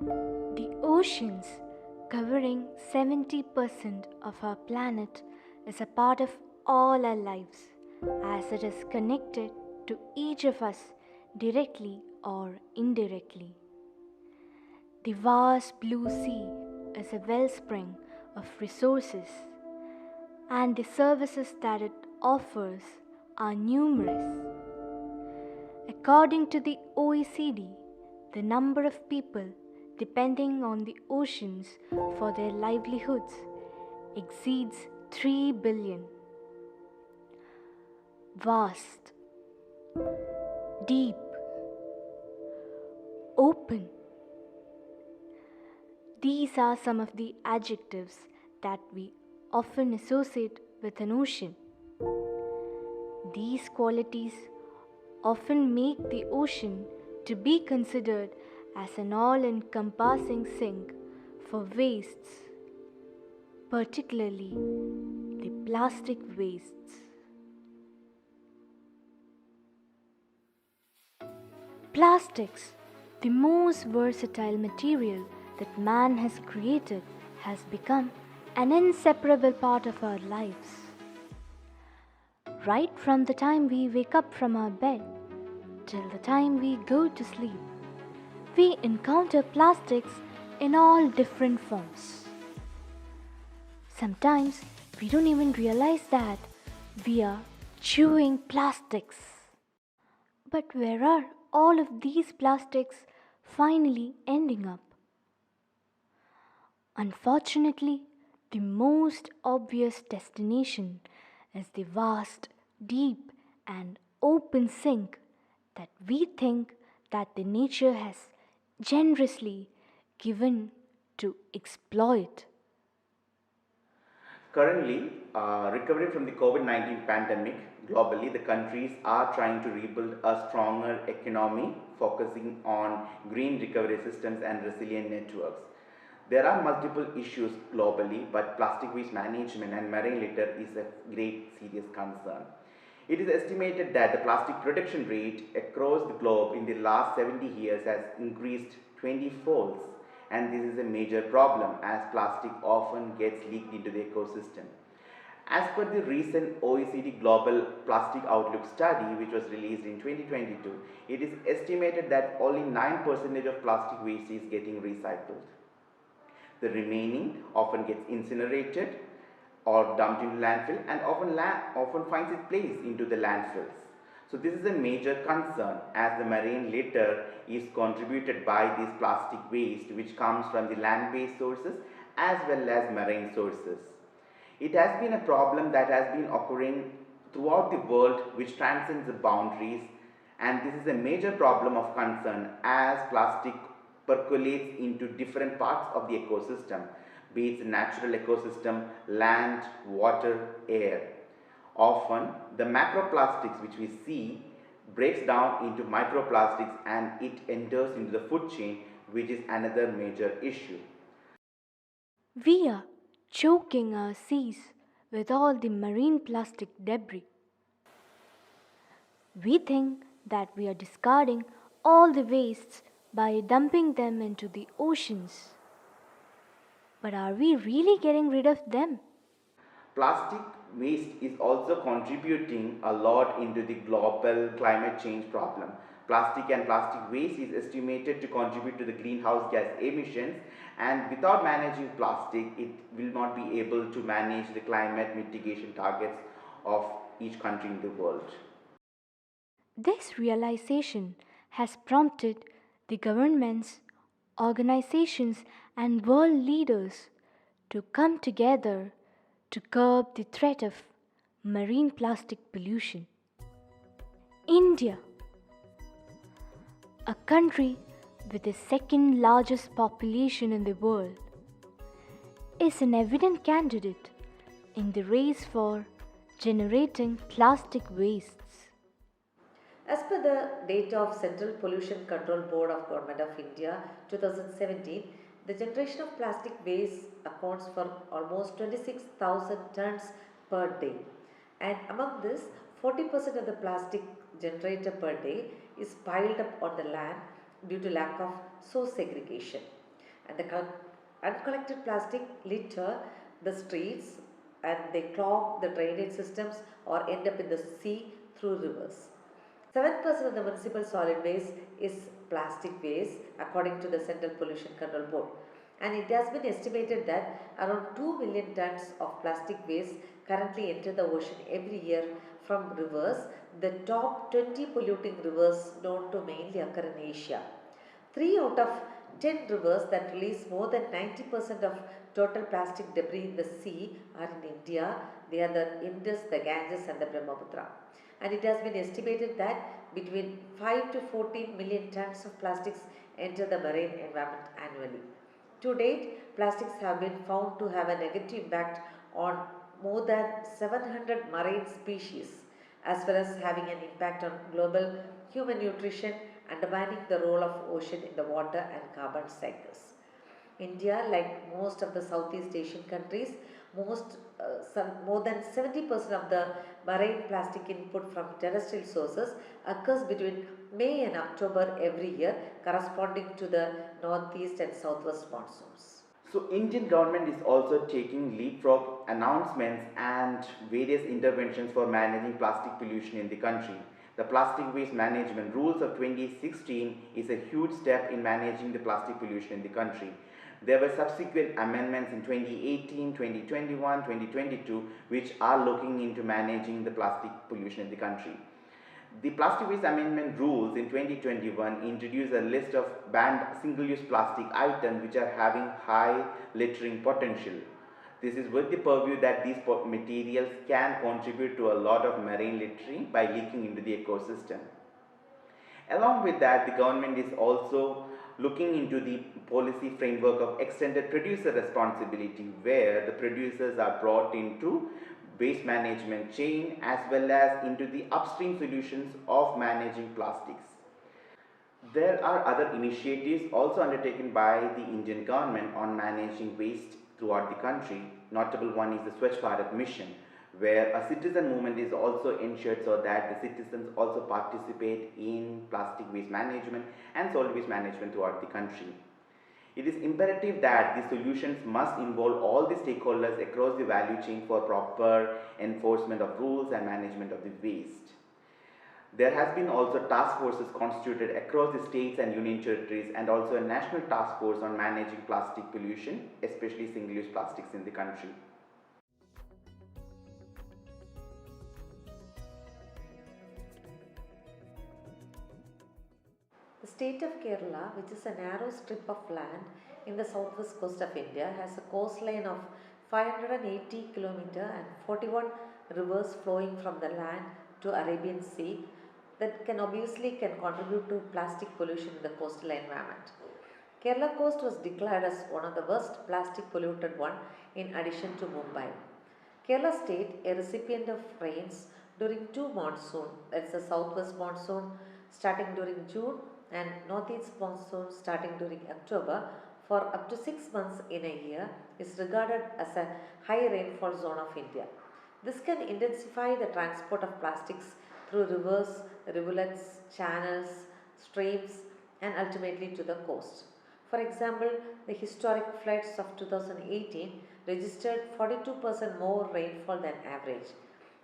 The oceans, covering 70% of our planet, is a part of all our lives as it is connected to each of us directly or indirectly. The vast blue sea is a wellspring of resources, and the services that it offers are numerous. According to the OECD, the number of people depending on the oceans for their livelihoods exceeds 3 billion. Vast, deep, open. These are some of the adjectives that we often associate with an ocean. These qualities often make the ocean to be considered as an all-encompassing sink for wastes, particularly the plastic wastes. Plastics, the most versatile material that man has created, has become an inseparable part of our lives. Right from the time we wake up from our bed till the time we go to sleep, we encounter plastics in all different forms. Sometimes we don't even realize that we are chewing plastics. But where are all of these plastics finally ending up? Unfortunately, the most obvious destination is the vast, deep, and open sink that we think that the nature has generously given to exploit. Currently, recovering from the COVID-19 pandemic, globally, the countries are trying to rebuild a stronger economy, focusing on green recovery systems and resilient networks. There are multiple issues globally, but plastic waste management and marine litter is a great serious concern. It is estimated that the plastic production rate across the globe in the last 70 years has increased 20 folds, and this is a major problem as plastic often gets leaked into the ecosystem. As per the recent OECD Global Plastic Outlook study, which was released in 2022, it is estimated that only 9% of plastic waste is getting recycled. The remaining often gets incinerated or dumped into landfill and often finds its place into the landfills. So this is a major concern as the marine litter is contributed by this plastic waste which comes from the land-based sources as well as marine sources. It has been a problem that has been occurring throughout the world which transcends the boundaries, and this is a major problem of concern as plastic percolates into different parts of the ecosystem, be it the natural ecosystem, land, water, air. Often the macroplastics which we see breaks down into microplastics and it enters into the food chain, which is another major issue. We are choking our seas with all the marine plastic debris. We think that we are discarding all the wastes by dumping them into the oceans. But are we really getting rid of them? Plastic waste is also contributing a lot into the global climate change problem. Plastic and plastic waste is estimated to contribute to the greenhouse gas emissions, and without managing plastic, it will not be able to manage the climate mitigation targets of each country in the world. This realization has prompted the governments, organizations, and world leaders to come together to curb the threat of marine plastic pollution. India, a country with the second largest population in the world, is an evident candidate in the race for generating plastic wastes. As per the data of Central Pollution Control Board of Government of India 2017, the generation of plastic waste accounts for almost 26,000 tons per day. And among this, 40% of the plastic generated per day is piled up on the land due to lack of source segregation. and the uncollected plastic litter the streets and they clog the drainage systems or end up in the sea through rivers. 7% of the municipal solid waste is plastic waste according to the Central Pollution Control Board. And it has been estimated that around 2 million tons of plastic waste currently enter the ocean every year from rivers, the top 20 polluting rivers known to mainly occur in Asia. 3 out of 10 rivers that release more than 90% of total plastic debris in the sea are in India. They are the Indus, the Ganges, and the Brahmaputra. And it has been estimated that between 5 to 14 million tons of plastics enter the marine environment annually. To date, plastics have been found to have a negative impact on more than 700 marine species, as well as having an impact on global human nutrition, undermining the role of ocean in the water and carbon cycles. India, like most of the Southeast Asian countries, more than 70% of the marine plastic input from terrestrial sources occurs between May and October every year, corresponding to the northeast and southwest monsoons. So Indian government is also taking leapfrog announcements and various interventions for managing plastic pollution in the country. The Plastic Waste Management Rules of 2016 is a huge step in managing the plastic pollution in the country. There were subsequent amendments in 2018, 2021, 2022 which are looking into managing the plastic pollution in the country. The Plastic Waste Amendment Rules in 2021 introduced a list of banned single-use plastic items which are having high littering potential. This is with the purview that these materials can contribute to a lot of marine littering by leaking into the ecosystem. Along with that, the government is also looking into the policy framework of extended producer responsibility, where the producers are brought into waste management chain as well as into the upstream solutions of managing plastics. There are other initiatives also undertaken by the Indian government on managing waste throughout the country. Notable one is the Swachh Bharat mission, where a citizen movement is also ensured so that the citizens also participate in plastic waste management and solid waste management throughout the country. It is imperative that the solutions must involve all the stakeholders across the value chain for proper enforcement of rules and management of the waste. There has been also task forces constituted across the states and union territories and also a national task force on managing plastic pollution, especially single-use plastics in the country. The state of Kerala, which is a narrow strip of land in the southwest coast of India, has a coastline of 580 km and 41 rivers flowing from the land to Arabian Sea that can contribute to plastic pollution in the coastal environment. Kerala coast was declared as one of the worst plastic polluted one in addition to Mumbai. Kerala state, a recipient of rains during two monsoons, that's the southwest monsoon starting during June and northeast monsoon starting during October for up to 6 months in a year, is regarded as a high rainfall zone of India. This can intensify the transport of plastics through rivers, rivulets, channels, streams, and ultimately to the coast. For example, the historic floods of 2018 registered 42% more rainfall than average.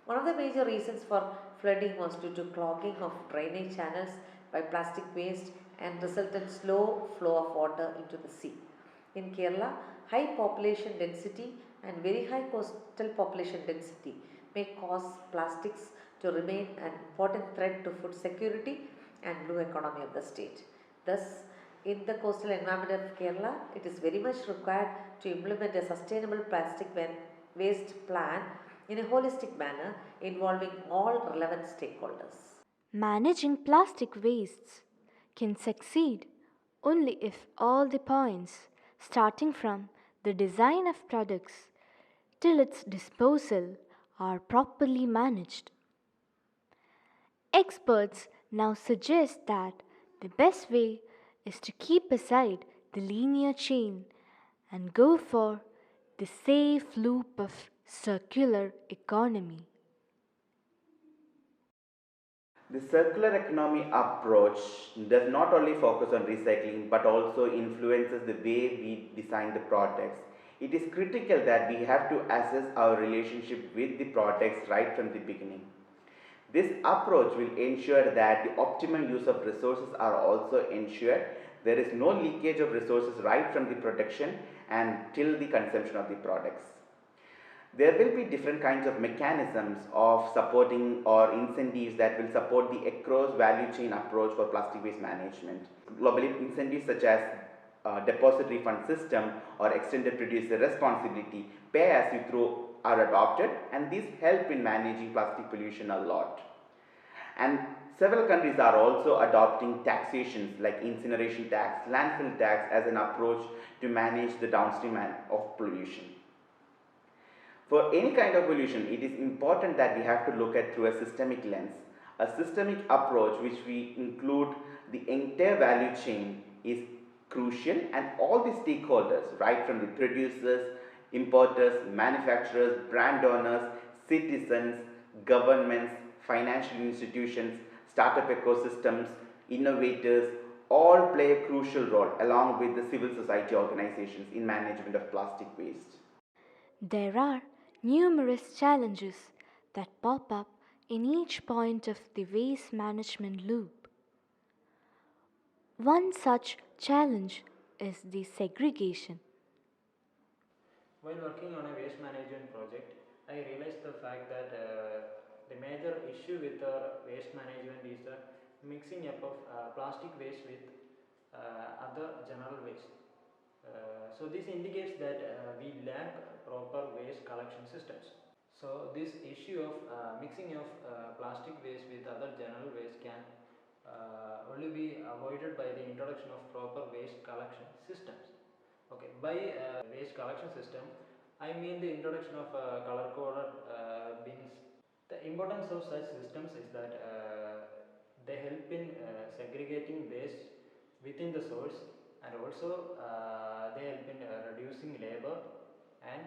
One of the major reasons for flooding was due to clogging of drainage channels by plastic waste and resultant slow flow of water into the sea. In Kerala, high population density and very high coastal population density may cause plastics to remain an important threat to food security and blue economy of the state. Thus, in the coastal environment of Kerala, it is very much required to implement a sustainable plastic waste plan in a holistic manner involving all relevant stakeholders. Managing plastic wastes can succeed only if all the points, starting from the design of products till its disposal, are properly managed. Experts now suggest that the best way is to keep aside the linear chain and go for the safe loop of circular economy. The circular economy approach does not only focus on recycling but also influences the way we design the products. It is critical that we have to assess our relationship with the products right from the beginning. This approach will ensure that the optimum use of resources are also ensured. There is no leakage of resources right from the production and till the consumption of the products. There will be different kinds of mechanisms of supporting or incentives that will support the across value chain approach for plastic waste management. Globally, incentives such as deposit refund system or extended producer responsibility, pay as you throw, are adopted, and these help in managing plastic pollution a lot. And several countries are also adopting taxations like incineration tax, landfill tax as an approach to manage the downstream of pollution. For any kind of pollution, it is important that we have to look at through a systemic lens. A systemic approach which we include the entire value chain is crucial, and all the stakeholders, right from the producers, importers, manufacturers, brand owners, citizens, governments, financial institutions, startup ecosystems, innovators, all play a crucial role along with the civil society organizations in management of plastic waste. There are numerous challenges that pop up in each point of the waste management loop. One such challenge is the segregation. While working on a waste management project, I realized the fact that the major issue with waste management is the mixing up of plastic waste with other general waste. So this indicates that we lack proper waste collection systems. So this issue of mixing of plastic waste with other general waste can only be avoided by the introduction of proper waste collection systems. Okay, by waste collection system, I mean the introduction of color-coded bins. The importance of such systems is that they help in segregating waste within the source, and also they help in reducing labor and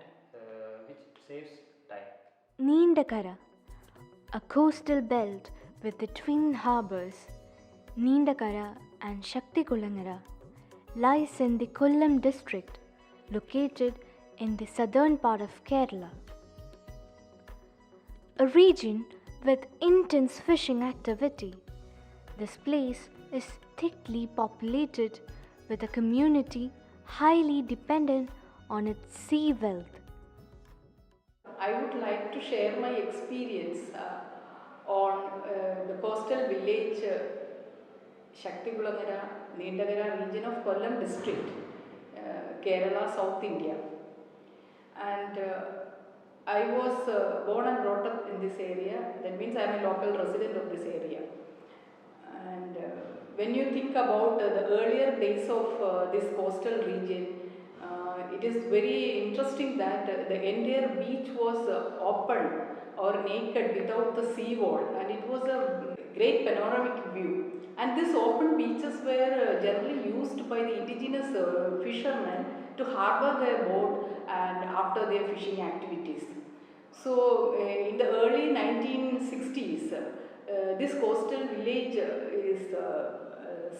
which saves time. Neendakara, a coastal belt with the twin harbours, Neendakara and Shaktikulangara, lies in the Kollam district, located in the southern part of Kerala. A region with intense fishing activity, this place is thickly populated with a community highly dependent on its sea wealth. I would like to share my experience on the coastal village Shaktikulangara, Neendagara region of Kollam district, Kerala, South India. And I was born and brought up in this area. That means I am a local resident of this area. And when you think about the earlier days of this coastal region, it is very interesting that the entire beach was open or naked without the sea wall, and it was a great panoramic view. And these open beaches were generally used by the indigenous fishermen to harbor their boat and after their fishing activities. So in the early 1960s, this coastal village is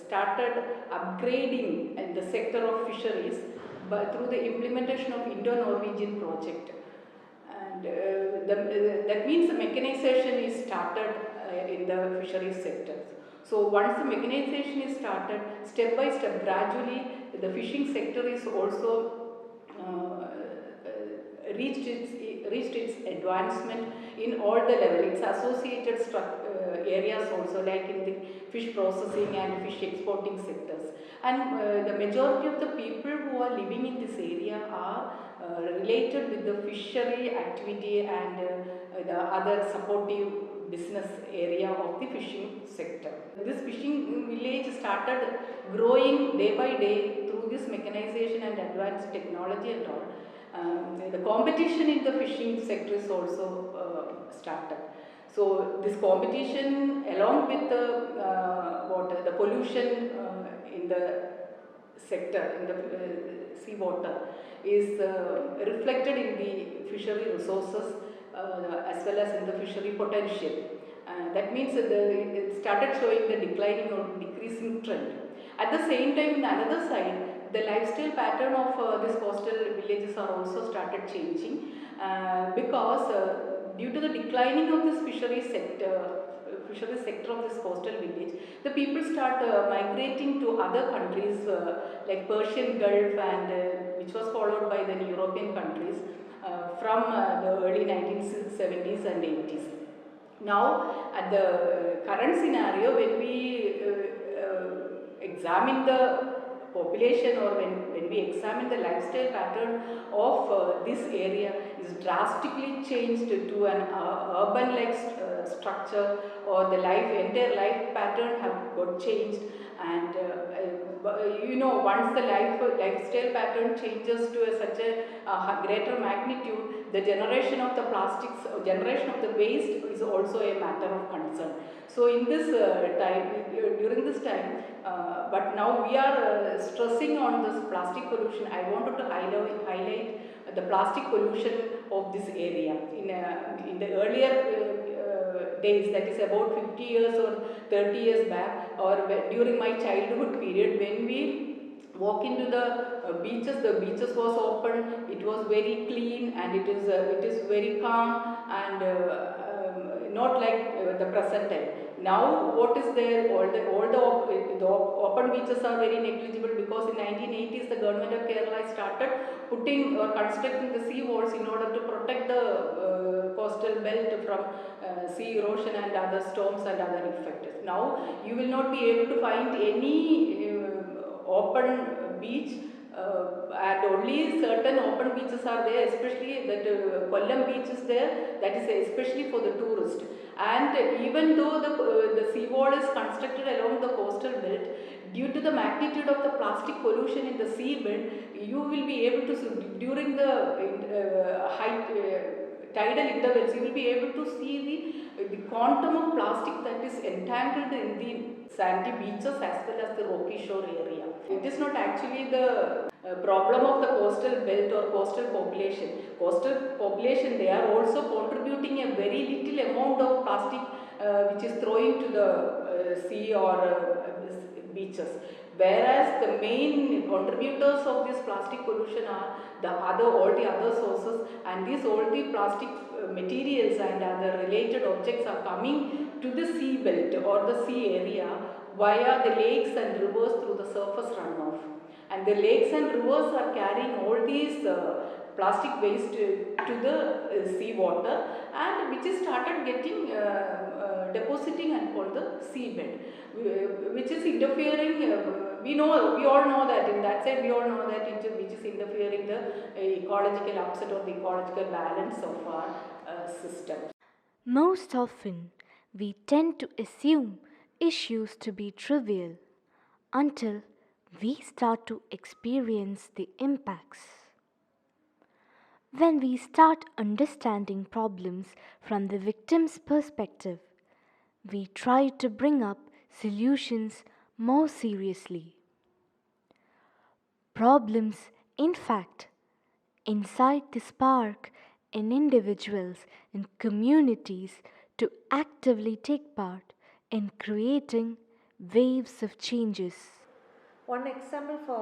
started upgrading in the sector of fisheries through the implementation of Indo-Norwegian project. And that means the mechanization is started in the fisheries sector. So once the mechanization is started, step by step, gradually the fishing sector is also reached its advancement in all the levels. Its associated areas also, like in the fish processing and fish exporting sectors. And the majority of the people who are living in this area are related with the fishery activity and the other supportive business area of the fishing sector. This fishing village started growing day by day through this mechanization and advanced technology and all. The competition in the fishing sector is also started. So this competition, along with the pollution in the sector, in the sea water, is reflected in the fishery resources as well as in the fishery potential. That means it started showing the declining or decreasing trend. At the same time, in another side, the lifestyle pattern of these coastal villages are also started changing because due to the declining of this fisheries sector of this coastal village, the people start migrating to other countries like Persian Gulf and which was followed by the European countries from the early 1970s and 80s. Now, at the current scenario, when we examine the population or when we examine the lifestyle pattern of this area is drastically changed to an urban-like structure, or the entire life pattern have got changed. And once the lifestyle pattern changes to such a greater magnitude, the generation of the plastics, generation of the waste is also a matter of concern. So in this during this time, but now we are stressing on this plastic pollution. I wanted to highlight the plastic pollution of this area. In the earlier days, that is about 50 years or 30 years back, or during my childhood period, when we walk into the beaches was open, it was very clean, and it is very calm, and not like the present time. Now what is there, the open beaches are very negligible, because in 1980s the government of Kerala started putting or constructing the sea walls in order to protect the coastal belt from sea erosion and other storms and other effects. Now you will not be able to find any open beach, and only certain open beaches are there, especially that Kollam beach is there, that is especially for the tourist. And even though the sea wall is constructed along the coastal belt, due to the magnitude of the plastic pollution in the sea bed, you will be able to, during the high tidal intervals, you will be able to see the quantum of plastic that is entangled in the sandy beaches as well as the rocky shore area. It is not actually the problem of the coastal belt or coastal population. Coastal population, they are also contributing a very little amount of plastic which is thrown to the sea or beaches. Whereas the main contributors of this plastic pollution are all the other sources, and these all the plastic materials and other related objects are coming to the sea belt or the sea area via the lakes and rivers through the surface runoff. And the lakes and rivers are carrying all these plastic waste to the sea water, and which is started getting depositing on the seabed, which is interfering. We all know that in that side, we all know that which is interfering the ecological upset or the ecological balance of our system. Most often, we tend to assume issues to be trivial until we start to experience the impacts. When we start understanding problems from the victim's perspective, we try to bring up solutions more seriously. Problems, in fact, incite the spark in individuals and communities to actively take part in creating waves of changes. One example for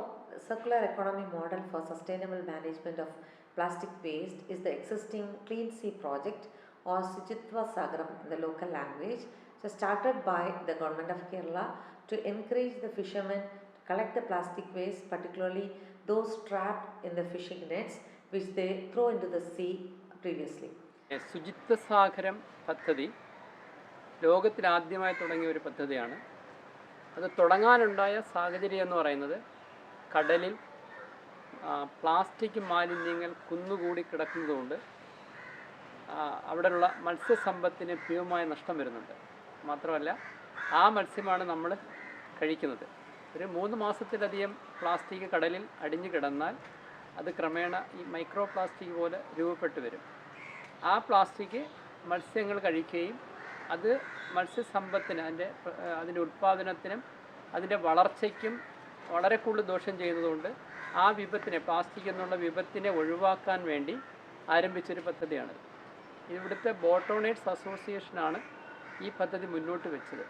circular economy model for sustainable management of plastic waste is the existing Clean Sea project, or Sujitva Sagaram in the local language, so started by the government of Kerala to encourage the fishermen to collect the plastic waste, particularly those trapped in the fishing nets which they throw into the sea previously. ശുചിത്വ സാഗരം പദ്ധതി ലോകത്തിലാദ്യമായി തുടങ്ങിയ ഒരു പദ്ധതിയാണ്. അത് തുടങ്ങാനുണ്ടായ സാഹചര്യം എന്ന് പറയുന്നത് കടലിൽ പ്ലാസ്റ്റിക് മാലിന്യങ്ങൾ കുന്നുകൂടി കിടക്കുന്നതുകൊണ്ട് അവിടെയുള്ള മത്സ്യസമ്പത്തിന് ഭീമമായ നഷ്ടം വരുന്നുണ്ട്. മാത്രമല്ല ആ മത്സ്യമാണ് നമ്മൾ കഴിക്കുന്നത്. ഒരു 3 മാസത്തിലധികം പ്ലാസ്റ്റിക് കടലിൽ അടിഞ്ഞു കിടന്നാൽ അത് ക്രമേണ ഈ മൈക്രോ പ്ലാസ്റ്റിക് പോലെ രൂപപ്പെട്ടു വരും. ആ പ്ലാസ്റ്റിക് മത്സ്യങ്ങൾ കഴിക്കുകയും അത് മത്സ്യസമ്പത്തിന് അതിൻ്റെ ഉൽപ്പാദനത്തിനും അതിൻ്റെ വളർച്ചയ്ക്കും വളരെ കൂടുതൽ ദോഷം ചെയ്യുന്നതുകൊണ്ട് ആ വിപത്തിനെ, പ്ലാസ്റ്റിക് എന്നുള്ള വിപത്തിനെ ഒഴിവാക്കാൻ വേണ്ടി ആരംഭിച്ചൊരു പദ്ധതിയാണ്. ഇവിടുത്തെ ബോട്ട് ഓണേഴ്സ് അസോസിയേഷനാണ് ഈ പദ്ധതി മുന്നോട്ട് വെച്ചത്.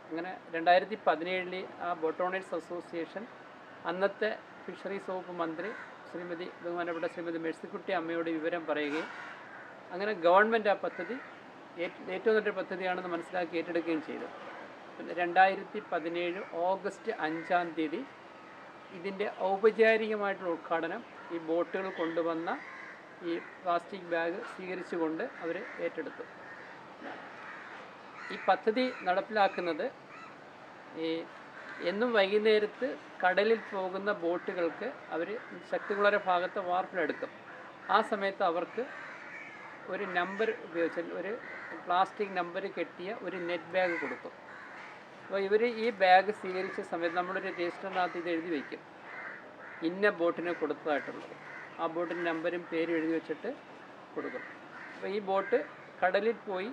അങ്ങനെ 2017 ആ ബോട്ട് അസോസിയേഷൻ അന്നത്തെ ഫിഷറീസ് വകുപ്പ് മന്ത്രി ബഹുമാനപ്പെട്ട ശ്രീമതി മേഴ്സിക്കുട്ടി അമ്മയോട് വിവരം പറയുകയും അങ്ങനെ ഗവൺമെൻറ് ആ പദ്ധതി ഏറ്റവും നല്ലൊരു പദ്ധതിയാണെന്ന് മനസ്സിലാക്കി ഏറ്റെടുക്കുകയും ചെയ്തു. പിന്നെ 2017 ഓഗസ്റ്റ് 5 ഇതിൻ്റെ ഔപചാരികമായിട്ടുള്ള ഉദ്ഘാടനം ഈ ബോട്ടുകൾ കൊണ്ടുവന്ന ഈ പ്ലാസ്റ്റിക് ബാഗ് സ്വീകരിച്ചുകൊണ്ട് അവർ ഏറ്റെടുത്തു. ഈ പദ്ധതി നടപ്പിലാക്കുന്നത് എന്നും വൈകുന്നേരത്ത് കടലിൽ പോകുന്ന ബോട്ടുകൾക്ക് അവർ ശക്തികുളര ഭാഗത്ത് വാർപ്പിലെടുക്കും. ആ സമയത്ത് അവർക്ക് ഒരു നമ്പർ ഉപയോഗിച്ച് ഒരു പ്ലാസ്റ്റിക് നമ്പർ കെട്ടിയ ഒരു നെറ്റ് ബാഗ് കൊടുക്കും. അപ്പോൾ ഇവർ ഈ ബാഗ് സ്വീകരിച്ച സമയത്ത് നമ്മളൊരു രജിസ്റ്ററിനകത്ത് ഇത് എഴുതി വയ്ക്കും, ഇന്ന ബോട്ടിന് കൊടുത്തതായിട്ടുള്ളത്. ആ ബോട്ടിൻ്റെ നമ്പരും പേരും എഴുതി വെച്ചിട്ട് കൊടുക്കും. അപ്പോൾ ഈ ബോട്ട് കടലിൽ പോയി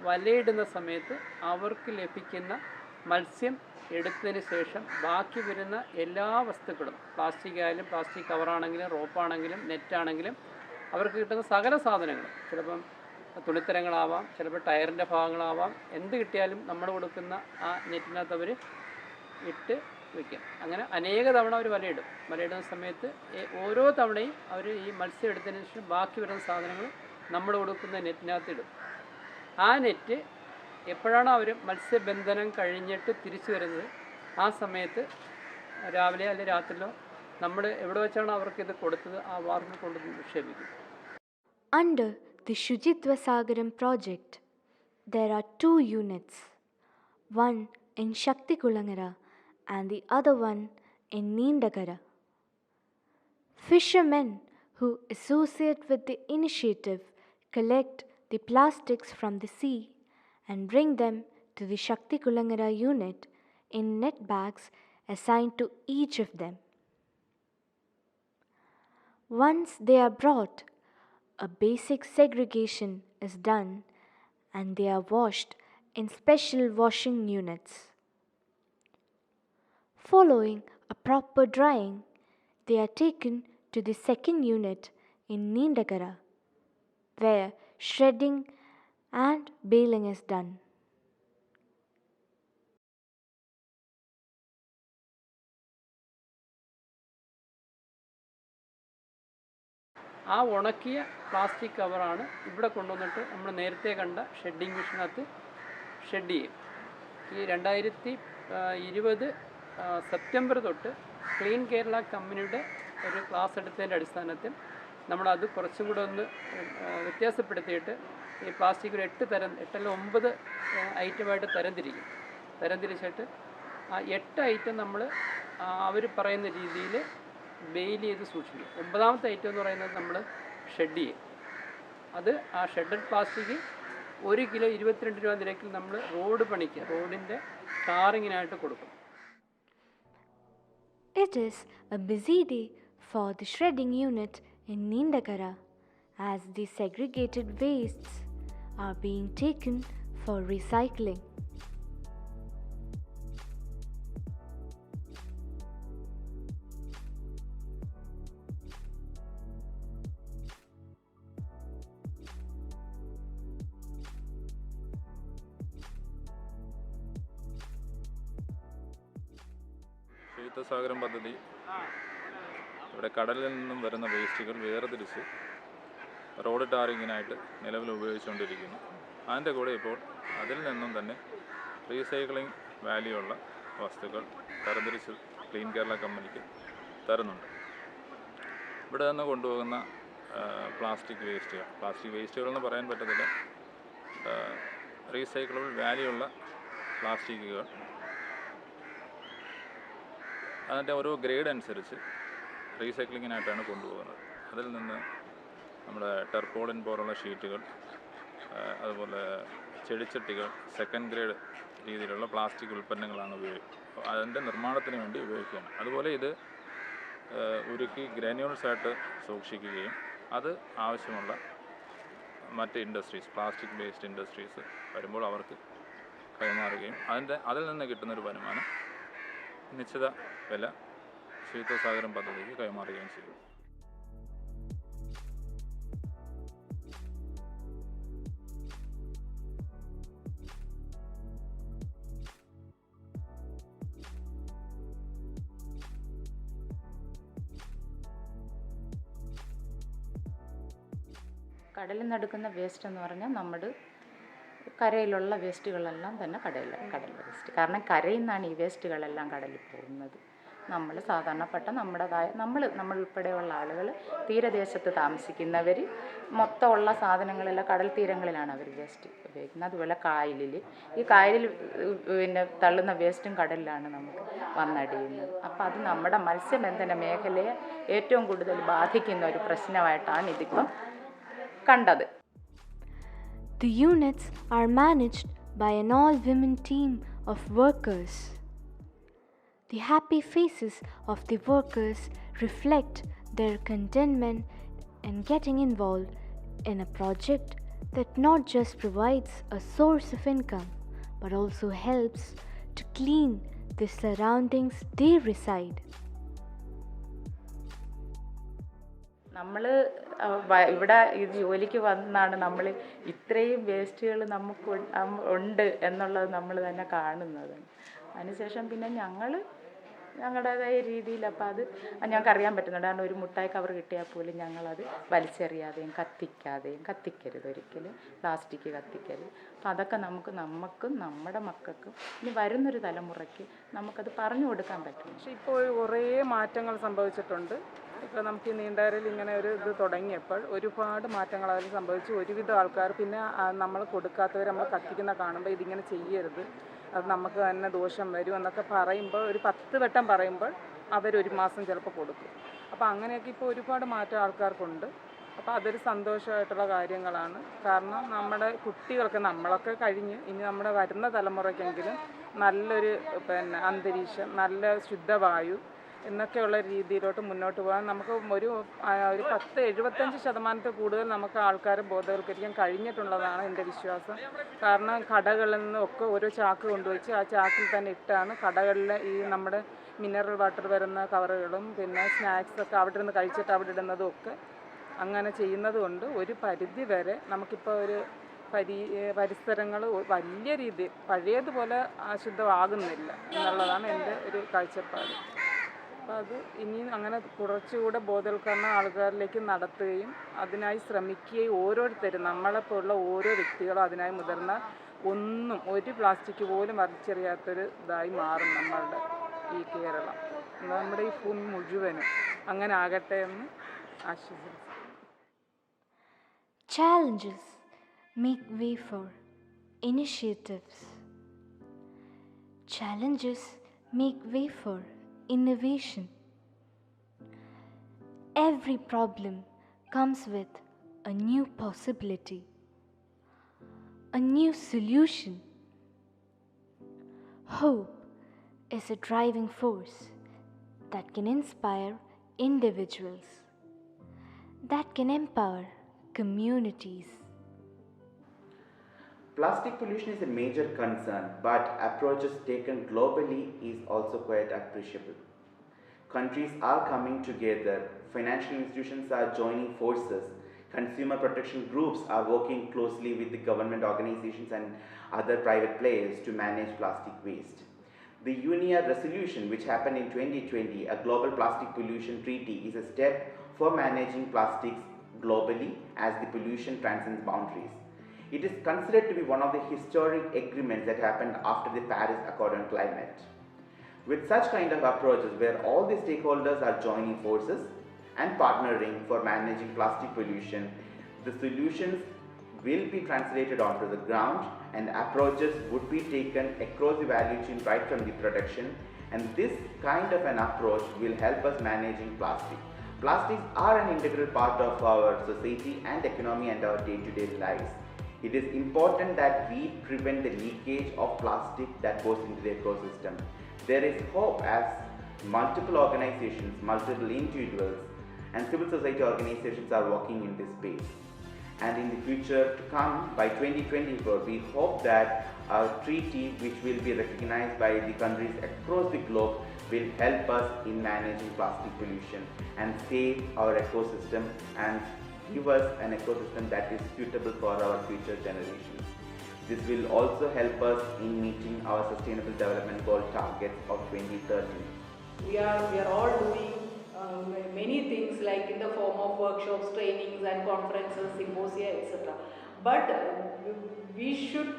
വലയിടുന്ന സമയത്ത് അവർക്ക് ലഭിക്കുന്ന മത്സ്യം എടുത്തതിന് ശേഷം ബാക്കി വരുന്ന എല്ലാ വസ്തുക്കളും, പ്ലാസ്റ്റിക് ആയാലും പ്ലാസ്റ്റിക് കവറാണെങ്കിലും റോപ്പാണെങ്കിലും നെറ്റാണെങ്കിലും അവർക്ക് കിട്ടുന്ന സകല സാധനങ്ങളും, ചിലപ്പം തുണിത്തരങ്ങളാവാം, ചിലപ്പോൾ ടയറിൻ്റെ ഭാഗങ്ങളാവാം, എന്ത് കിട്ടിയാലും നമ്മൾ കൊടുക്കുന്ന ആ നെറ്റിനകത്ത് അവർ ഇട്ട് വയ്ക്കും. അങ്ങനെ അനേക തവണ അവർ വലയിടുന്ന സമയത്ത് ഓരോ തവണയും അവർ ഈ മത്സ്യം എടുത്തതിന് ശേഷം ബാക്കി വരുന്ന സാധനങ്ങൾ നമ്മൾ കൊടുക്കുന്ന നെറ്റിനകത്ത് ഇടും. ആ നെറ്റ് എപ്പോഴാണോ അവർ മത്സ്യബന്ധനം കഴിഞ്ഞിട്ട് തിരിച്ചു വരുന്നത് ആ സമയത്ത് രാവിലെ അല്ലെങ്കിൽ രാത്രിയിലോ നമ്മൾ എവിടെ വെച്ചാണോ അവർക്കിത് കൊടുത്തത് ആ വാർപ്പിൽ കൊണ്ട് നിക്ഷേപിക്കും. Under the Shujitva Sagaram project, there are 2 units, one in Shakti Kulangara and the other one in Neendagara. Fishermen who associate with the initiative collect the plastics from the sea and bring them to the Shakti Kulangara unit in net bags assigned to each of them. Once they are brought, a basic segregation is done and they are washed in special washing units. Following a proper drying, they are taken to the second unit in Neendagara, where shredding and baling is done. ആ ഉണക്കിയ plastic കവറാണ് ഇവിടെ കൊണ്ടുവന്നിട്ട് നമ്മൾ നേരത്തെ കണ്ട shedding മെഷീനകത്ത് shed ചെയ്യും. ഈ 2020 September തൊട്ട് clean Kerala കമ്പനിയുടെ ഒരു ക്ലാസ് എടുത്തതിൻ്റെ അടിസ്ഥാനത്തിൽ നമ്മളത് കുറച്ചും കൂടെ ഒന്ന് വ്യത്യാസപ്പെടുത്തിയിട്ട് ഈ പ്ലാസ്റ്റിക് ഒരു 9 ഐറ്റമായിട്ട് തരംതിരിച്ചിട്ട് ആ 8 ഐറ്റം നമ്മൾ അവർ പറയുന്ന രീതിയിൽ ബെയിൽ ചെയ്ത് സൂക്ഷിക്കും. 9ാമത്തെ ഐറ്റം എന്ന് പറയുന്നത് നമ്മൾ ഷെഡ് ചെയ്യും. അത് ആ ഷെഡഡ് പ്ലാസ്റ്റിക് 1 കിലോ 22 രൂപ നിരക്കിൽ നമ്മൾ റോഡിൻ്റെ ടാറിങ്ങിനായിട്ട് കൊടുക്കും. It is a busy day for the shredding unit in Neendagara as the segregated wastes are being taken for recycling. ശുചിത്വസാഗരം പദ്ധതി ഇവിടെ കടലിൽ നിന്നും വരുന്ന വേസ്റ്റുകൾ വേർതിരിച്ച് റോഡ് ടാറിങ്ങിനായിട്ട് നിലവിൽ ഉപയോഗിച്ചുകൊണ്ടിരിക്കുന്നു. അതിൻ്റെ കൂടെ ഇപ്പോൾ അതിൽ നിന്നും തന്നെ റീസൈക്ലിംഗ് വാല്യൂ ഉള്ള വസ്തുക്കൾ തരംതിരിച്ച് ക്ലീൻ കേരള കമ്പനിക്ക് തരുന്നുണ്ട്. ഇവിടെ നിന്ന് കൊണ്ടുപോകുന്ന പ്ലാസ്റ്റിക് വേസ്റ്റുകൾ എന്ന് പറയാൻ പറ്റത്തില്ല, റീസൈക്ലബിൾ വാല്യൂ ഉള്ള പ്ലാസ്റ്റിക്കുകൾ അതിൻ്റെ ഓരോ ഗ്രേഡ് അനുസരിച്ച് റീസൈക്ലിങ്ങിനായിട്ടാണ് കൊണ്ടുപോകുന്നത്. അതിൽ നിന്ന് നമ്മുടെ ടെർപോളിൻ പോലുള്ള ഷീറ്റുകൾ, അതുപോലെ ചെടിച്ചട്ടികൾ, സെക്കൻഡ് ഗ്രേഡ് രീതിയിലുള്ള പ്ലാസ്റ്റിക് ഉൽപ്പന്നങ്ങളാണ് അതിൻ്റെ നിർമ്മാണത്തിന് വേണ്ടി ഉപയോഗിക്കുകയാണ്. അതുപോലെ ഇത് ഉരുക്കി ഗ്രാന്യൂൾസായിട്ട് സൂക്ഷിക്കുകയും അത് ആവശ്യമുള്ള മറ്റ് ഇൻഡസ്ട്രീസ്, പ്ലാസ്റ്റിക് ബേസ്ഡ് ഇൻഡസ്ട്രീസ് വരുമ്പോൾ അവർക്ക് കൈമാറുകയും അതിൽ നിന്ന് കിട്ടുന്നൊരു വരുമാനം നിശ്ചിത വില ശുചിത്വസാഗരം പദ്ധതിക്ക് കൈമാറുകയും ചെയ്തു. കടലിൽ നിന്ന് എടുക്കുന്ന വേസ്റ്റ് എന്ന് പറഞ്ഞാൽ നമ്മൾ കരയിലുള്ള വേസ്റ്റുകളെല്ലാം തന്നെ കടൽ വേസ്റ്റ്. കാരണം കരയിൽ നിന്നാണ് ഈ വേസ്റ്റുകളെല്ലാം കടലിൽ പോകുന്നത്. നമ്മൾ സാധാരണപ്പെട്ട നമ്മൾ ഉൾപ്പെടെയുള്ള ആളുകൾ തീരദേശത്ത് താമസിക്കുന്നവർ മൊത്തമുള്ള സാധനങ്ങളെല്ലാം കടൽ തീരങ്ങളിലാണ് അവർ വേസ്റ്റ് ഉപയോഗിക്കുന്നത്. അതുപോലെ ഈ കായലിൽ പിന്നെ തള്ളുന്ന വേസ്റ്റും കടലിലാണ് നമുക്ക് വന്നടിയുന്നത്. അപ്പോൾ അത് നമ്മുടെ മത്സ്യബന്ധന മേഖലയെ ഏറ്റവും കൂടുതൽ ബാധിക്കുന്ന ഒരു പ്രശ്നമായിട്ടാണ് ഇതിപ്പം കണ്ടത്. The units are managed by an all-women team of workers. The happy faces of the workers reflect their contentment in getting involved in a project that not just provides a source of income but also helps to clean the surroundings they reside. നമ്മൾ ഇവിടെ ഈ ജോലിക്ക് വന്നാണ് നമ്മൾ ഇത്രയും വേസ്റ്റുകൾ നമുക്ക് ഉണ്ട് എന്നുള്ളത് നമ്മൾ തന്നെ കാണുന്നത്. അതിനുശേഷം പിന്നെ ഞങ്ങളുടേതായ രീതിയിൽ അപ്പോൾ അത് ഞങ്ങൾക്ക് അറിയാൻ പറ്റുന്നുണ്ട്. കാരണം ഒരു മുട്ടായി കവർ കിട്ടിയാൽ പോലും ഞങ്ങളത് വലിച്ചെറിയാതെയും കത്തിക്കരുത്, ഒരിക്കലും പ്ലാസ്റ്റിക് കത്തിക്കരുത്. അപ്പോൾ അതൊക്കെ നമുക്കും നമ്മുടെ മക്കൾക്കും ഇനി വരുന്നൊരു തലമുറയ്ക്ക് നമുക്കത് പറഞ്ഞു കൊടുക്കാൻ പറ്റും. പക്ഷേ ഇപ്പോൾ കുറേ മാറ്റങ്ങൾ സംഭവിച്ചിട്ടുണ്ട്. ഇപ്പോൾ നമുക്ക് ഈ നീണ്ടകരയിൽ ഇങ്ങനെ ഒരു ഇത് തുടങ്ങിയപ്പോൾ ഒരുപാട് മാറ്റങ്ങൾ അതിൽ സംഭവിച്ചു. ഒരുവിധം ആൾക്കാർ പിന്നെ നമ്മൾ കൊടുക്കാത്തവർ നമ്മൾ കത്തിക്കുന്ന കാണുമ്പോൾ ഇതിങ്ങനെ ചെയ്യരുത്, അത് നമുക്ക് തന്നെ ദോഷം വരും എന്നൊക്കെ പറയുമ്പോൾ ഒരു 10 വട്ടം പറയുമ്പോൾ അവരൊരു മാസം ചിലപ്പോൾ കൊടുക്കും. അപ്പോൾ അങ്ങനെയൊക്കെ ഇപ്പോൾ ഒരുപാട് മാറ്റം ആൾക്കാർക്കുണ്ട്. അപ്പോൾ അതൊരു സന്തോഷമായിട്ടുള്ള കാര്യങ്ങളാണ്. കാരണം നമ്മുടെ കുട്ടികൾക്ക് നമ്മളൊക്കെ കഴിഞ്ഞ് ഇനി നമ്മുടെ വരുന്ന തലമുറയ്ക്കെങ്കിലും നല്ലൊരു അന്തരീക്ഷം, നല്ല ശുദ്ധവായു എന്നൊക്കെയുള്ള രീതിയിലോട്ട് മുന്നോട്ട് പോകാൻ നമുക്ക് ഒരു 10-75% കൂടുതൽ നമുക്ക് ആൾക്കാരെ ബോധവൽക്കരിക്കാൻ കഴിഞ്ഞിട്ടുള്ളതാണ് എൻ്റെ വിശ്വാസം. കാരണം കടകളിൽ നിന്ന് ഒക്കെ ഓരോ ചാക്ക് കൊണ്ടുവച്ച് ആ ചാക്കിൽ തന്നെ ഇട്ടാണ് കടകളിലെ ഈ നമ്മുടെ മിനറൽ വാട്ടർ വരുന്ന കവറുകളും പിന്നെ സ്നാക്സൊക്കെ അവിടെ നിന്ന് കഴിച്ചിട്ട് അവിടെ ഇടുന്നതും ഒക്കെ അങ്ങനെ ചെയ്യുന്നത് കൊണ്ട് ഒരു പരിധി വരെ നമുക്കിപ്പോൾ ഒരു പരിസരങ്ങൾ വലിയ രീതിയിൽ പഴയതുപോലെ അശുദ്ധമാകുന്നില്ല എന്നുള്ളതാണ് എൻ്റെ ഒരു കാഴ്ചപ്പാട്. അപ്പോൾ അത് ഇനിയും അങ്ങനെ കുറച്ചുകൂടെ ബോധവൽക്കരണം ആൾക്കാരിലേക്ക് നടത്തുകയും അതിനായി ശ്രമിക്കുകയും ഓരോരുത്തരും നമ്മളെപ്പോലുള്ള ഓരോ വ്യക്തികളും അതിനായി മുതിർന്നാൽ ഒരു പ്ലാസ്റ്റിക് പോലും വലിച്ചെറിയാത്തൊരു ഇതായി മാറും നമ്മളുടെ ഈ കേരളം, നമ്മുടെ ഈ ഭൂമി മുഴുവനും അങ്ങനെ ആകട്ടെ എന്ന് ആശംസിക്കുന്നു. Challenges make way for initiatives. Challenges make way for innovation. Every problem comes with a new possibility, a new solution. Hope is a driving force that can inspire individuals, that can empower communities. Plastic pollution is a major concern, but approaches taken globally is also quite appreciable. Countries are coming together, financial institutions are joining forces, consumer protection groups are working closely with the government organizations and other private players to manage plastic waste. The UNIA resolution, which happened in 2020, a global plastic pollution treaty, is a step for managing plastics globally as the pollution transcends boundaries. It is considered to be one of the historic agreements that happened after the Paris Accord on Climate. With such kind of approaches where all the stakeholders are joining forces and partnering for managing plastic pollution, the solutions will be translated onto the ground and approaches would be taken across the value chain right from the production, and this kind of an approach will help us managing plastic. Plastics are an integral part of our society and economy and our day-to-day lives. It is important that we prevent the leakage of plastic that goes into the ecosystem. There is hope as multiple organizations, multiple individuals and civil society organizations are working in this space. And in the future to come, by 2024, we hope that our treaty, which will be recognized by the countries across the globe, will help us in managing plastic pollution and save our ecosystem and give us an ecosystem that is suitable for our future generations. This will also help us in meeting our sustainable development goal targets of 2030. We are all doing many things like in the form of workshops, trainings and conferences, symposia, etc. But we should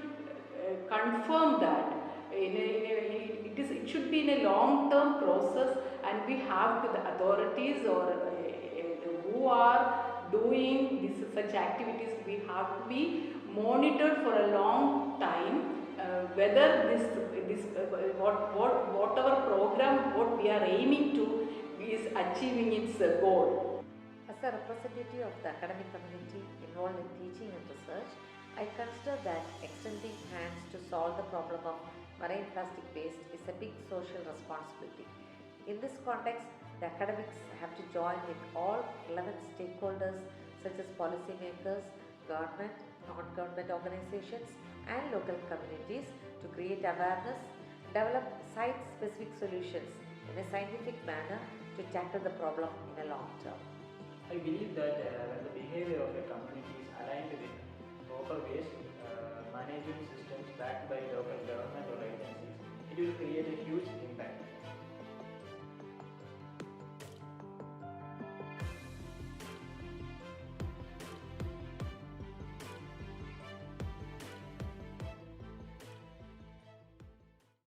confirm that it should be in a long-term process, and we have to, the authorities or who are doing such activities, we have to be monitored for a long time, whether whatever program what we are aiming to is achieving its goal. As a representative of the academic community involved in teaching and research, I consider that extending hands to solve the problem of marine plastic waste is a big social responsibility. In this context, the academics have to join with all relevant stakeholders such as policymakers, government, non-government organizations and local communities to create awareness, develop site-specific solutions in a scientific manner to tackle the problem in a long term. I believe that when the behavior of a community is aligned with proper waste management systems backed by local government or agencies, it will create a huge